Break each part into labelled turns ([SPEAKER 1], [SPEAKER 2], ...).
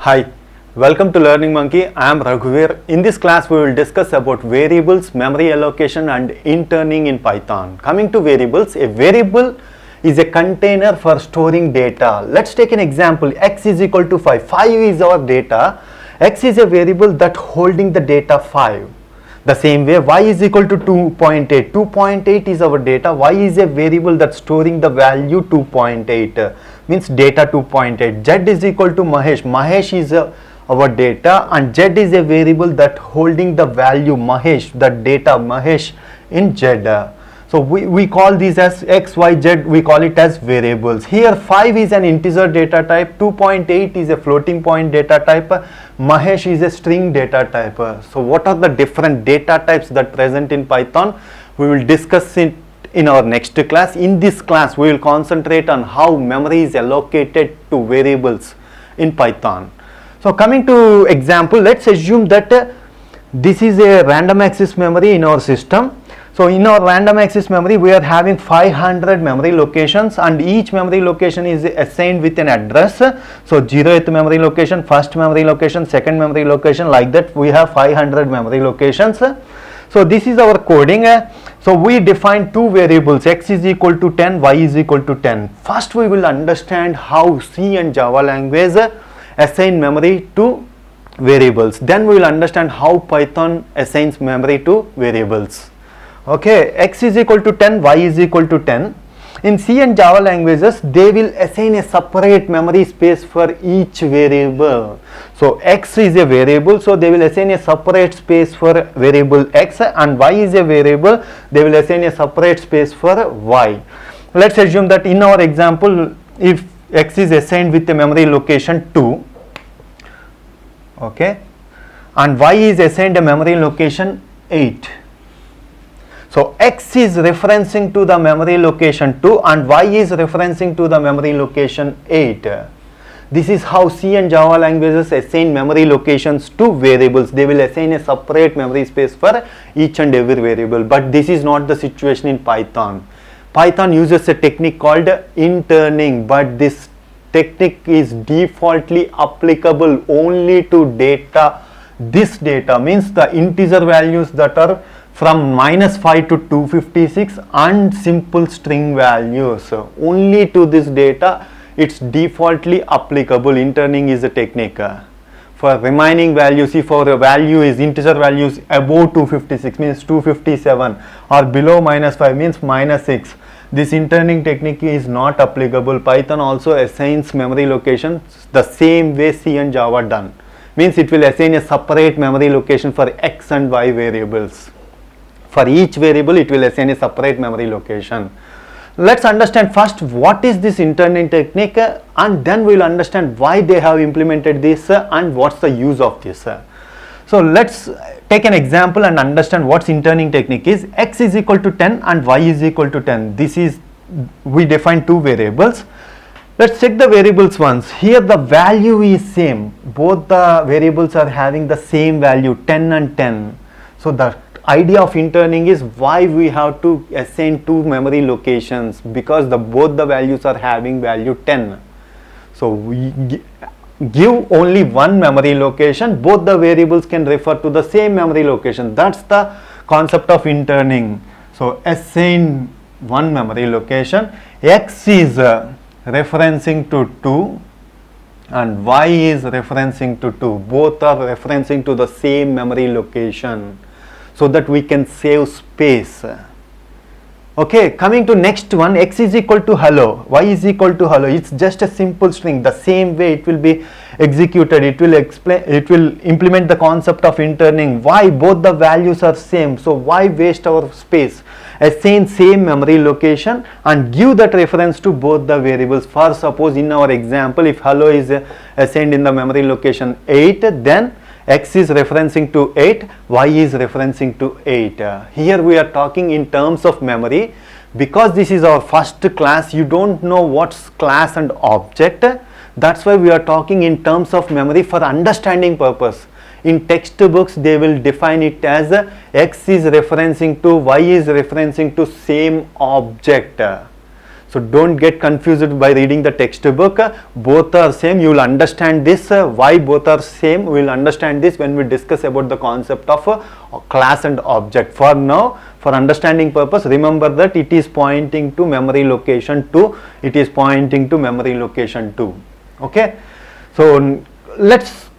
[SPEAKER 1] Hi, welcome to Learning Monkey. I am Raghuvir. In this class, we will discuss about variables, memory allocation and interning in Python. Coming to variables, a variable is a container for storing data. Let's take an example. X is equal to 5. 5 is our data. X is a variable that holding the data 5. The same way, y is equal to 2.8. 2.8 is our data. Y is a variable that's storing the value 2.8. Means data 2.8. Z is equal to Mahesh. Mahesh is our data, and Z is a variable that holding the value Mahesh, the data Mahesh in Z. So we call these as X, Y, Z, we call it as variables. Here 5 is an integer data type, 2.8 is a floating point data type, Mahesh is a string data type. So what are the different data types that present in Python? We will discuss it in our next class. In this class, we will concentrate on how memory is allocated to variables in Python. So coming to example, let's assume that this is a random access memory in our system. So in our random access memory, we are having 500 memory locations, and each memory location is assigned with an address. So 0th memory location, first memory location, second memory location, like that we have 500 memory locations. So this is our coding. So we define two variables, x is equal to 10, y is equal to 10. First we will understand how C and Java language assign memory to variables. Then we will understand how Python assigns memory to variables. Okay, x is equal to 10, y is equal to 10. In C and Java languages, they will assign a separate memory space for each variable. So x is a variable, so they will assign a separate space for variable x, and y is a variable, they will assign a separate space for y. Let's assume that in our example, if x is assigned with a memory location 2, okay, and y is assigned a memory location 8. So x is referencing to the memory location 2 and y is referencing to the memory location 8. This is how C and Java languages assign memory locations to variables. They will assign a separate memory space for each and every variable. But this is not the situation in Python. Python uses a technique called interning, but this technique is defaultly applicable only to data. This data means the integer values that are from -5 to 256 and simple string values. Only to this data it's defaultly applicable. Interning is a technique. For remaining values, if our value is integer values above 256 means 257, or below -5 means -6, this interning technique is not applicable. Python also assigns memory locations the same way C and Java done. Means it will assign a separate memory location for x and y variables. For each variable, it will assign a separate memory location. Let's understand first what is this interning technique, and then we will understand why they have implemented this and what's the use of this. So let's take an example and understand what's interning technique is. X is equal to 10 and y is equal to 10. This is, we define two variables. Let's check the variables once. Here the value is same. Both the variables are having the same value, 10 and 10. So the idea of interning is why we have to assign two memory locations, because both the values are having value 10. So we give only one memory location, both the variables can refer to the same memory location. That's the concept of interning. So assign one memory location. X is referencing to 2 and y is referencing to 2. Both are referencing to the same memory location, so that we can save space. Okay, coming to next one, x is equal to hello, y is equal to hello. It's just a simple string. The same way it will be executed. It will implement the concept of interning. Why? Both the values are same, so why waste our space? Assign same memory location and give that reference to both the variables. For suppose in our example, if hello is assigned in the memory location 8, then x is referencing to 8, y is referencing to 8. Here we are talking in terms of memory. Because this is our first class, you don't know what's class and object. That's why we are talking in terms of memory for understanding purpose. In textbooks, they will define it as x is referencing to, y is referencing to same object. So don't get confused by reading the textbook. Both are same. You will understand this. Why both are same? We will understand this when we discuss about the concept of class and object. For now, for understanding purpose, remember that it is pointing to memory location 2. It is pointing to memory location 2. Okay. So let's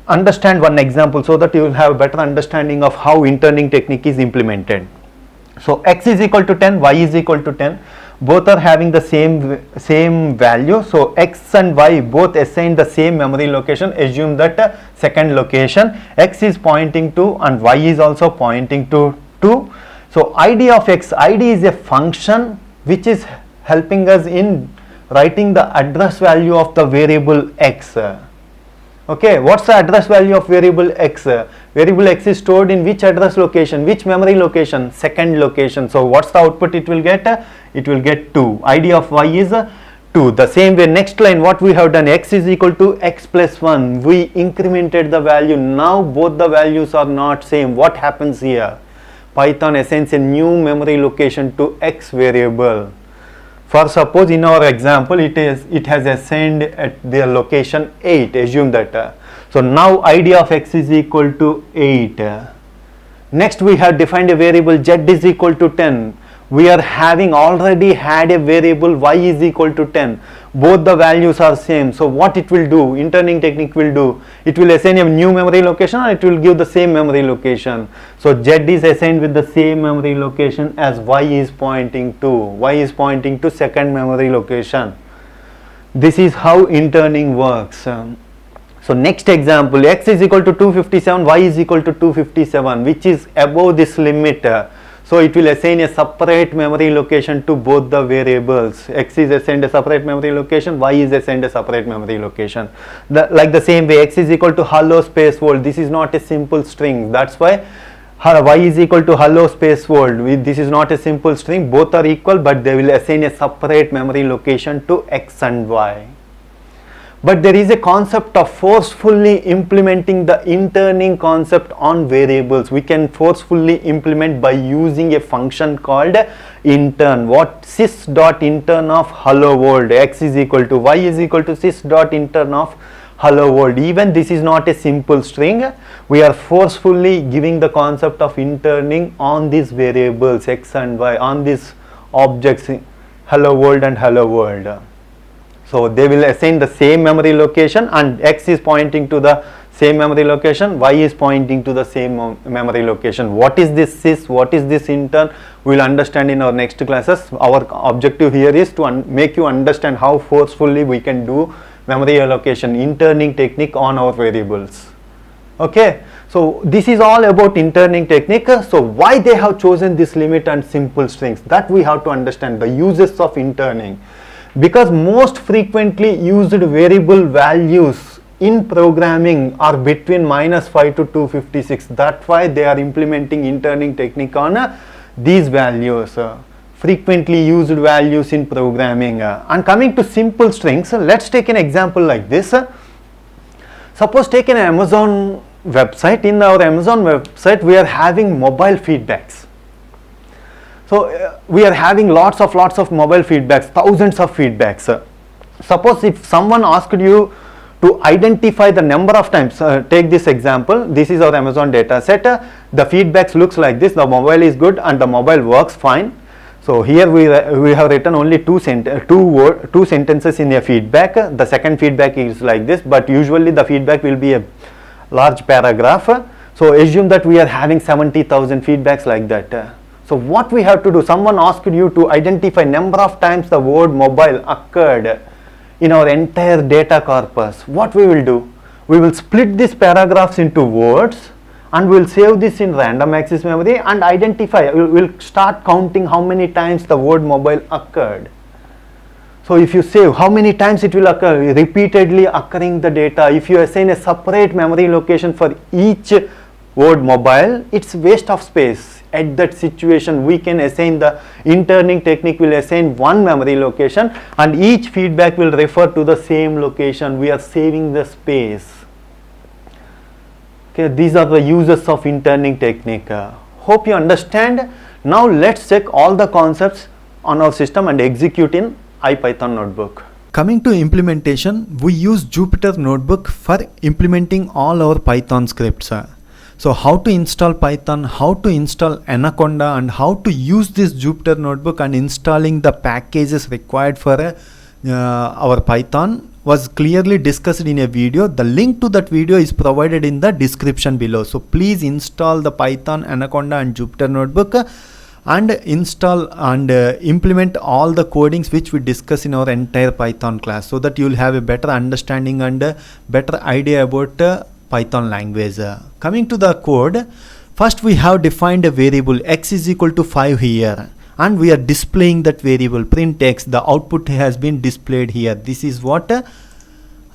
[SPEAKER 1] understand one example so that you will have a better understanding of how interning technique is implemented. So x is equal to 10, y is equal to 10. Both are having the same value. So x and y both assign the same memory location. Assume that second location x is pointing to and y is also pointing to 2. So id of x, id is a function which is helping us in writing the address value of the variable x. Okay, what's the address value of variable x? Variable x is stored in which address location, which memory location? Second location. So what's the output it will get? It will get 2. id of y is 2. The same way, next line, what we have done, x is equal to x plus 1. We incremented the value. Now both the values are not same. What happens here? Python assigns a new memory location to x variable. For suppose in our example it has assigned at their location 8. Assume that. So now id of x is equal to 8. Next we have defined a variable z is equal to 10. We are having already had a variable y is equal to 10. Both the values are same. So what it will do, interning technique will do, it will assign a new memory location or it will give the same memory location. So z is assigned with the same memory location as y is pointing to. Y is pointing to second memory location. This is how interning works. So next example, x is equal to 257, y is equal to 257, which is above this limit. So it will assign a separate memory location to both the variables. X is assigned a separate memory location, y is assigned a separate memory location. Like the same way, x is equal to hello space world. This is not a simple string. That's why y is equal to hello space world. This is not a simple string. Both are equal, but they will assign a separate memory location to x and y. But there is a concept of forcefully implementing the interning concept on variables. We can forcefully implement by using a function called intern. What? sys.intern of hello world. X is equal to y is equal to sys.intern of hello world. Even this is not a simple string. We are forcefully giving the concept of interning on these variables x and y, on these objects hello world and hello world. So they will assign the same memory location and x is pointing to the same memory location, y is pointing to the same memory location. What is this sys? What is this intern? We will understand in our next classes. Our objective here is to make you understand how forcefully we can do memory allocation, interning technique on our variables. Okay, so this is all about interning technique. So why they have chosen this limit and simple strings, that we have to understand the uses of interning. Because most frequently used variable values in programming are between -5 to 256. That's why they are implementing interning technique on these values, frequently used values in programming. And coming to simple strings, let's take an example like this. Suppose take an Amazon website. In our Amazon website we are having mobile feedbacks. So we are having lots of mobile feedbacks, thousands of feedbacks. Suppose if someone asked you to identify the number of times, take this example, this is our Amazon data set, the feedbacks looks like this, the mobile is good and the mobile works fine. So here we have written only two sentences in a feedback. The second feedback is like this, but usually the feedback will be a large paragraph. So assume that we are having 70,000 feedbacks like that. So what we have to do, someone asked you to identify number of times the word mobile occurred in our entire data corpus. What we will do? We will split these paragraphs into words and we will save this in random access memory and identify, we will start counting how many times the word mobile occurred. So if you save how many times it will occur, repeatedly occurring the data, if you assign a separate memory location for each word mobile, it's waste of space. At that situation we can assign, the interning technique will assign one memory location and each feedback will refer to the same location. We are saving the space. Okay, these are the uses of interning technique. Hope you understand. Now let's check all the concepts on our system and execute in IPython notebook.
[SPEAKER 2] Coming to implementation, we use Jupyter Notebook for implementing all our Python scripts. So how to install Python, how to install Anaconda, and how to use this Jupyter Notebook and installing the packages required for our Python was clearly discussed in a video. The link to that video is provided in the description below. So please install the Python, Anaconda and Jupyter Notebook and install and implement all the codings which we discuss in our entire Python class, so that you will have a better understanding and better idea about Python language. Coming to the code, first we have defined a variable x is equal to 5 here, and we are displaying that variable print x. The output has been displayed here. This is what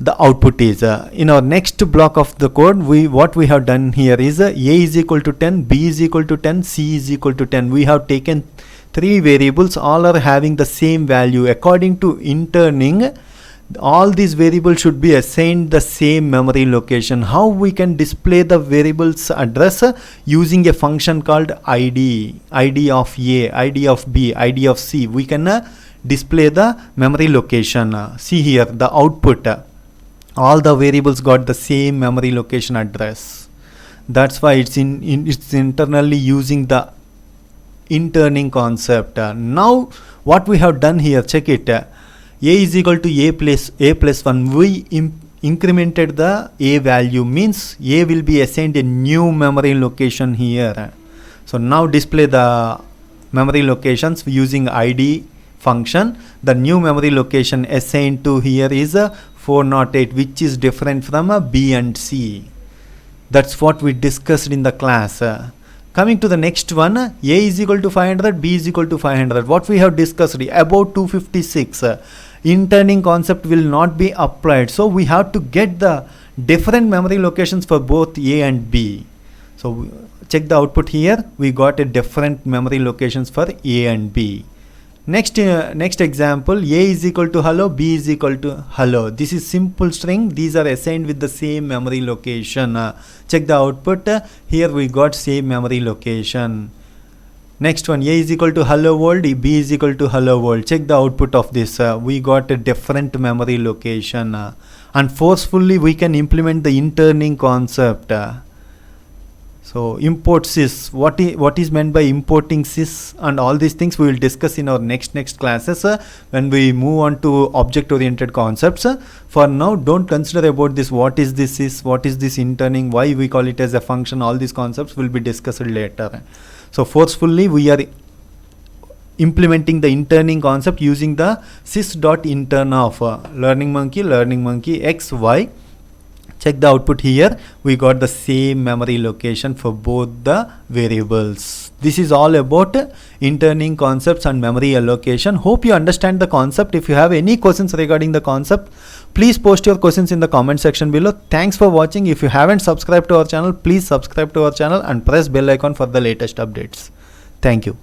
[SPEAKER 2] the output is. In our next block of the code, what we have done here is a is equal to 10, b is equal to 10, c is equal to 10. We have taken 3 variables, all are having the same value. According to interning, all these variables should be assigned the same memory location. How we can display the variables address? Using a function called id of a, id of b, id of c. We can display the memory location. See here the output, all the variables got the same memory location address. That's why it's internally using the interning concept. Now what we have done here, check it. A is equal to a plus 1. We incremented the a value, means a will be assigned a new memory location here. So now display the memory locations using id function. The new memory location assigned to here is 408, which is different from b and c. That's what we discussed in the class. Coming to the next one, a is equal to 500, b is equal to 500. What we have discussed about 256. Interning concept will not be applied, so we have to get the different memory locations for both a and b. So check the output here. We got a different memory locations for a and b. Next example, a is equal to hello, b is equal to hello. This is simple string. These are assigned with the same memory location. Check the output. Here we got same memory location. Next one, a is equal to hello world, b is equal to hello world. Check the output of this. We got a different memory location. And forcefully we can implement the interning concept. So import sys, what is meant by importing sys and all these things we will discuss in our next classes when we move on to object oriented concepts. For now, don't consider about this, what is this sys, what is this interning, why we call it as a function. All these concepts will be discussed later. So forcefully we are implementing the interning concept using the sys.intern of learning monkey x, y. Check the output here. We got the same memory location for both the variables. This is all about interning concepts and memory allocation. Hope you understand the concept. If you have any questions regarding the concept, please post your questions in the comment section below. Thanks for watching. If you haven't subscribed to our channel, please subscribe to our channel and press bell icon for the latest updates. Thank you.